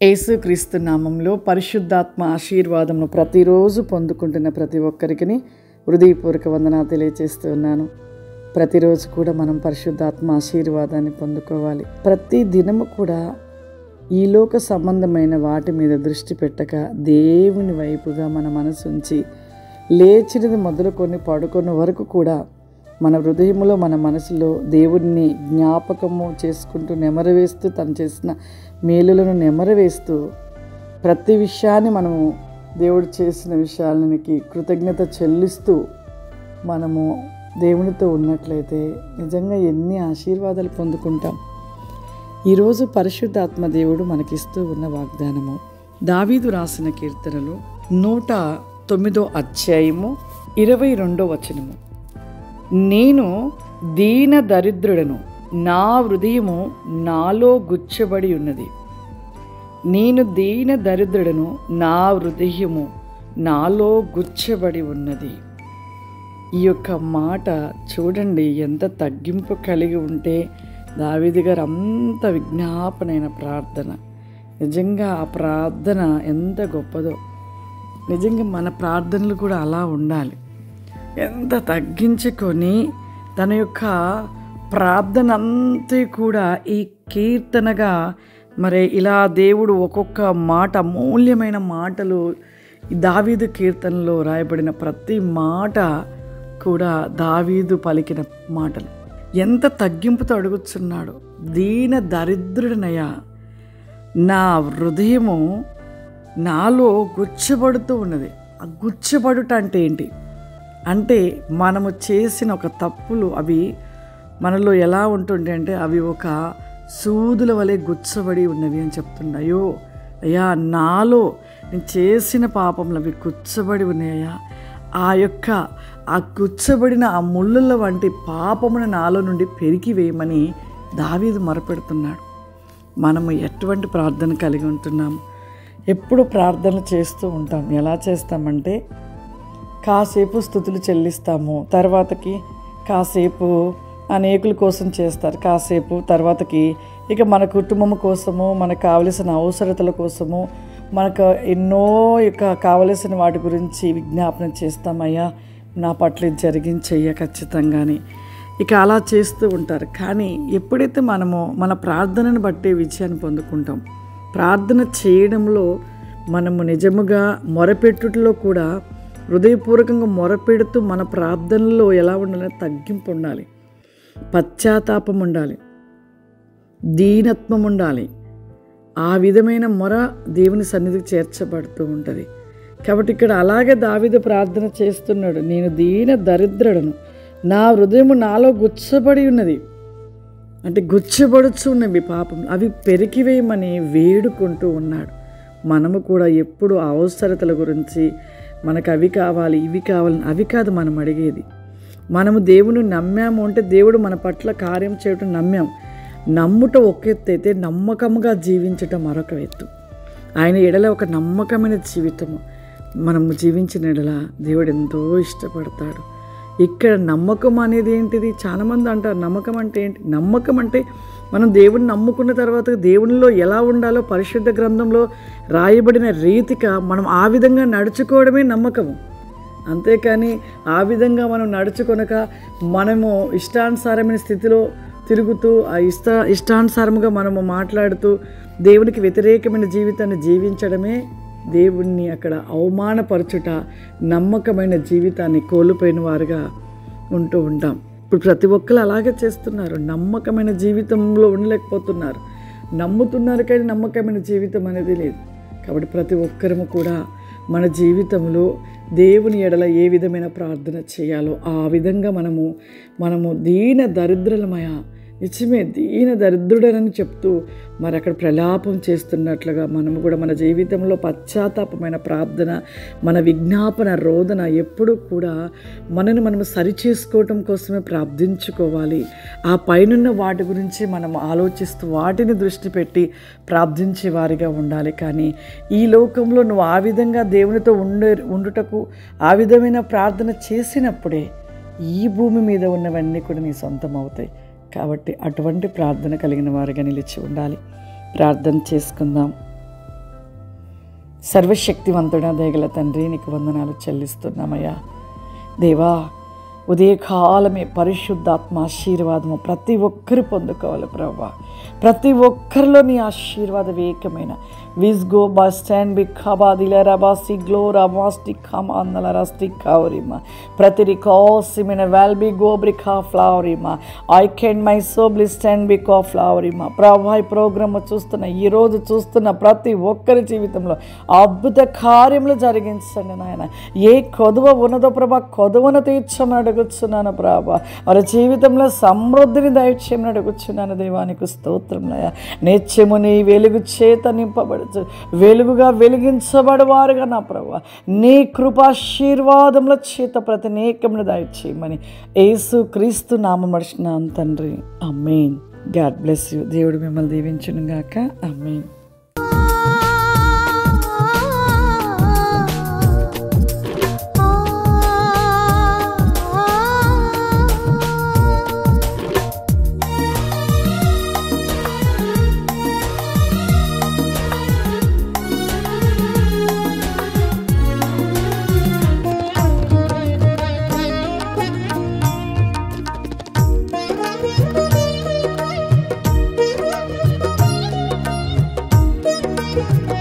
యేసుక్రీస్తు నామంలో పరిశుద్ధాత్మ ఆశీర్వాదమును ప్రతిరోజు పొందుకుంటున్న ప్రతి ఒక్కరికి హృదయపూర్వక వందనాలు తెలియజేస్తున్నాను. ప్రతిరోజు కూడా మనం పరిశుద్ధాత్మ ఆశీర్వాదాన్ని పొందుకోవాలి. ప్రతి దినము కూడా ఈ లోక సంబంధమైన వాటి మీద దృష్టి పెట్టక దేవుని వైపుగా మన మనసు ఉంచి లేచినది మొదలుకొని పడుకున్న వరకు కూడా మన హృదయంలో మన మనసులో దేవుడిని జ్ఞాపకము చేసుకుంటూ నెమరవేస్తూ తను చేసిన మేలులను నెమరవేస్తూ ప్రతి విషయాన్ని మనము దేవుడు చేసిన విషయాలకి కృతజ్ఞత చెల్లిస్తూ మనము దేవునితో ఉన్నట్లయితే నిజంగా ఎన్ని ఆశీర్వాదాలు పొందుకుంటాం. ఈరోజు పరిశుద్ధాత్మ దేవుడు మనకిస్తూ ఉన్న వాగ్దానము దావీదు రాసిన కీర్తనలు 109వ అధ్యాయము 22వ వచనము. నేను దీన దరిద్రుడను, నా హృదయము నాలో గుచ్చబడి ఉన్నది. నేను దీన దరిద్రుడను, నా హృదయము నాలో గుచ్చబడి ఉన్నది. ఈ యొక్క మాట చూడండి, ఎంత తగ్గింపు కలిగి ఉంటే దావీదు గారు అంత విజ్ఞాపనైన ప్రార్థన. నిజంగా ఆ ప్రార్థన ఎంత గొప్పదో. నిజంగా మన ప్రార్థనలు కూడా అలా ఉండాలి. ఎంత తగ్గించుకొని తన యొక్క ప్రార్థన అంతా కూడా ఈ కీర్తనగా మరి ఇలా దేవుడు ఒక్కొక్క మాట, అమూల్యమైన మాటలు దావీదు కీర్తనలో రాయబడిన ప్రతి మాట కూడా దావీదు పలికిన మాటలు. ఎంత తగ్గింపుతో అడుగుతున్నాడు, దీన దరిద్రుడినయ్యా, నా హృదయము నాలో గుచ్చబడుతూ ఉన్నది. ఆ గుచ్చబడుట అంటే ఏంటి అంటే, మనము చేసిన ఒక తప్పులు అవి మనలో ఎలా ఉంటుండే అంటే అవి ఒక సూదుల వలె గుచ్చబడి ఉన్నవి అని చెప్తున్నాయో. అయ్యా, నాలో నేను చేసిన పాపములు అవి గుచ్చబడి ఉన్నాయా, ఆ గుచ్చబడిన ఆ ముళ్ళుల వంటి పాపమును నాలో నుండి పెరిగివేయమని దావీదు మొరపెడుతున్నాడు. మనము ఎటువంటి ప్రార్థన కలిగి ఉంటున్నాము? ఎప్పుడు ప్రార్థన చేస్తూ ఉంటాం. ఎలా చేస్తామంటే, కాసేపు స్తుతులు చెల్లిస్తాము, తర్వాతకి కాసేపు అనేకుల కోసం చేస్తారు, కాసేపు తర్వాతకి ఇక మన కుటుంబం కోసము, మనకు కావలసిన అవసరతల కోసము, మనకు ఎన్నో ఇక కావలసిన వాటి గురించి విజ్ఞాపన చేస్తామయ్యా, నా పట్ల ఇది జరిగించయ్యా ఖచ్చితంగానే. ఇక అలా చేస్తూ ఉంటారు. కానీ ఎప్పుడైతే మనము మన ప్రార్థనను బట్టే విజయాన్ని పొందుకుంటాం, ప్రార్థన చేయడంలో మనము నిజముగా మొరపెట్టుటలో కూడా హృదయపూర్వకంగా మొరపెడుతూ మన ప్రార్థనలో ఎలా ఉండాలంటే తగ్గింపు ఉండాలి, పశ్చాత్తాపం ఉండాలి, దీనత్వం ఉండాలి. ఆ విధమైన మొర దేవుని సన్నిధికి చేర్చబడుతూ ఉంటుంది. కాబట్టి ఇక్కడ అలాగే దావీదు ప్రార్థన చేస్తున్నాడు. నేను దీన దరిద్రుడను, నా హృదయము నాలో గుచ్చబడి ఉన్నది. అంటే గుచ్చబడుచు ఉన్నవి పాపం, అవి పెరికివేయమని వేడుకుంటూ ఉన్నాడు. మనము కూడా ఎప్పుడు అవసరతల గురించి, మనకు అవి కావాలి ఇవి కావాలని అవి కాదు మనం అడిగేది. మనము దేవుని నమ్మాము అంటే దేవుడు మన పట్ల కార్యం చేయటం నమ్మాం. నమ్ముట ఒక ఎత్తు అయితే నమ్మకముగా జీవించటం మరొక ఎత్తు. ఆయన ఎడల ఒక నమ్మకమైన జీవితము మనము జీవించిన ఎడల దేవుడు ఎంతో ఇష్టపడతాడు. ఇక్కడ నమ్మకం అనేది ఏంటిది? చాలామంది అంటారు నమ్మకం అంటే ఏంటి? నమ్మకం అంటే మనం దేవుడిని నమ్ముకున్న తర్వాత దేవునిలో ఎలా ఉండాలో పరిశుద్ధ గ్రంథంలో రాయబడిన రీతిగా మనం ఆ విధంగా నడుచుకోవడమే నమ్మకము. అంతేకాని ఆ విధంగా మనం నడుచుకొనక మనము ఇష్టానుసారమైన స్థితిలో తిరుగుతూ ఆ ఇష్టానుసారముగా మనము మాట్లాడుతూ దేవునికి వ్యతిరేకమైన జీవితాన్ని జీవించడమే దేవుణ్ణి అక్కడ అవమానపరచుట, నమ్మకమైన జీవితాన్ని కోల్పోయిన వారుగా ఉంటూ ఉంటాం. ఇప్పుడు ప్రతి ఒక్కరు అలాగే చేస్తున్నారు. నమ్మకమైన జీవితంలో ఉండలేకపోతున్నారు. నమ్ముతున్నారు కానీ నమ్మకమైన జీవితం అనేది లేదు. కాబట్టి ప్రతి ఒక్కరము కూడా మన జీవితంలో దేవుని ఎడల ఏ విధమైన ప్రార్థన చేయాలో ఆ విధంగా మనము దీన దరిద్రులమయ, నిజమే దీన దరిద్రుడని చెప్తూ మరి అక్కడ ప్రలాపం చేస్తున్నట్లుగా మనము కూడా మన జీవితంలో పశ్చాత్తాపమైన ప్రార్థన, మన విజ్ఞాపన రోదన ఎప్పుడూ కూడా మనము సరిచేసుకోవటం కోసమే ప్రార్థించుకోవాలి. ఆ పైనున్న వాటి గురించి మనం ఆలోచిస్తూ వాటిని దృష్టి పెట్టి ప్రార్థించే వారిగా ఉండాలి. కానీ ఈ లోకంలో నువ్వు ఆ విధంగా దేవునితో ఉండుటకు ఆ విధమైన ప్రార్థన చేసినప్పుడే ఈ భూమి మీద ఉన్నవన్నీ కూడా నీ సొంతం అవుతాయి. కాబట్టి అటువంటి ప్రార్థన కలిగిన వారిగా నిలిచి ఉండాలి. ప్రార్థన చేసుకుందాం. సర్వశక్తివంతుడా దయగల తండ్రి, నీకు వందనాలు చెల్లిస్తున్నామయ్యా. దేవా, ఉదయకాలమే పరిశుద్ధాత్మ ఆశీర్వాదము ప్రతి ఒక్కరు పొందుకోవాలి ప్రభువా. ప్రతి ఒక్కరిలో నీ ఆశీర్వాద వేకమైన విస్గో బస్ స్టాండ్ బి ఖబాదిలరబా సిగ్లో రమాస్టి ఖమాందలరస్టి కౌరిమా ప్రతి రికాసిమైన వాల్బి గోబ్రికా ఫ్లవరిమా ఐ కెన్ మై సో బ్లిస్ స్టాండ్ బి కా ఫ్లవరిమా. ప్రభా, ఈ ప్రోగ్రామ్ ఈరోజు చూస్తున్న ప్రతి ఒక్కరి జీవితంలో అద్భుత కార్యములు జరిగించండి నాయన. ఏ కొదువ ఉన్నదో ప్రభా, కొదువను తీర్చమని అడుగుచున్నాను ప్రభా. వారి జీవితంలో సమృద్ధిని దయచేయమని అడుగుచున్నాను. దేవానికి స్తోత్రములయ్యా. నిత్యము నీ వెలుగు చేత నింపబడుచు వెలుగుగా వెలిగించబడవారుగా నా ప్రభువా, నీ కృపాశీర్వాదముల చేత ప్రతినేకమును దయచేయమని యేసు క్రీస్తు నామమున అడుగుచున్నాను తండ్రి. ఆమేన్. God bless you. దేవుడు మిమ్మల్ని దీవించును గాక. ఆమేన్. Thank you.